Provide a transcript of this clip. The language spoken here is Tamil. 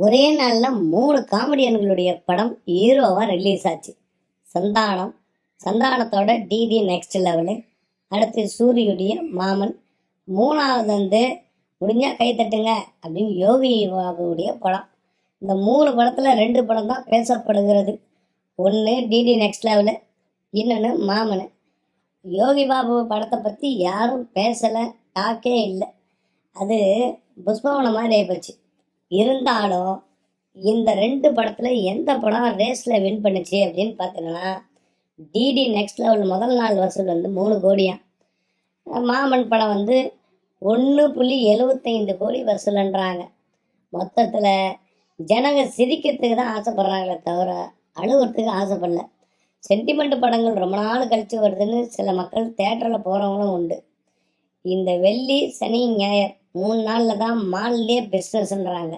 ஒரே நாளில் 3 காமெடியன்களுடைய படம் ஹீரோவாக ரிலீஸ் ஆச்சு. சந்தானம், சந்தானத்தோட டிடி நெக்ஸ்ட் லெவலு, அடுத்து சூரியுடைய மாமன், 3வது வந்து முடிஞ்சால் கை தட்டுங்க அப்படின்னு யோகி பாபுடைய படம். இந்த 3 படத்தில் 2 படம் தான் பேசப்படுகிறது. ஒன்று டிடி நெக்ஸ்ட் லெவலு, இன்னொன்று மாமனு. யோகி பாபு படத்தை பற்றி யாரும் பேசலை, டாக்கே இல்லை. அது புஷ்பவனம் மாதிரி ஆகிப்போச்சு. இருந்தாலும் இந்த 2 படத்தில் எந்த படம் ரேஸில் வின் பண்ணுச்சு அப்படின்னு பார்த்தீங்கன்னா, டிடி நெக்ஸ்ட் லெவல் முதல் நாள் வசூல் வந்து 3 கோடியாம். மாமன் படம் வந்து 1.75 கோடி வசூலுன்றாங்க. மொத்தத்தில் ஜனங்க சிரிக்கிறதுக்கு தான் ஆசைப்படுறாங்களே தவிர அழுகிறதுக்கு ஆசைப்படல. சென்டிமெண்ட் படங்கள் ரொம்ப நாள் கழித்து வருதுன்னு சில மக்கள் தேட்டரில் போகிறவங்களும் உண்டு. இந்த வெள்ளி, சனி, ஞாயிறு 3 நாளில் தான் மால்லே பிஸ்னஸ்ன்றாங்க.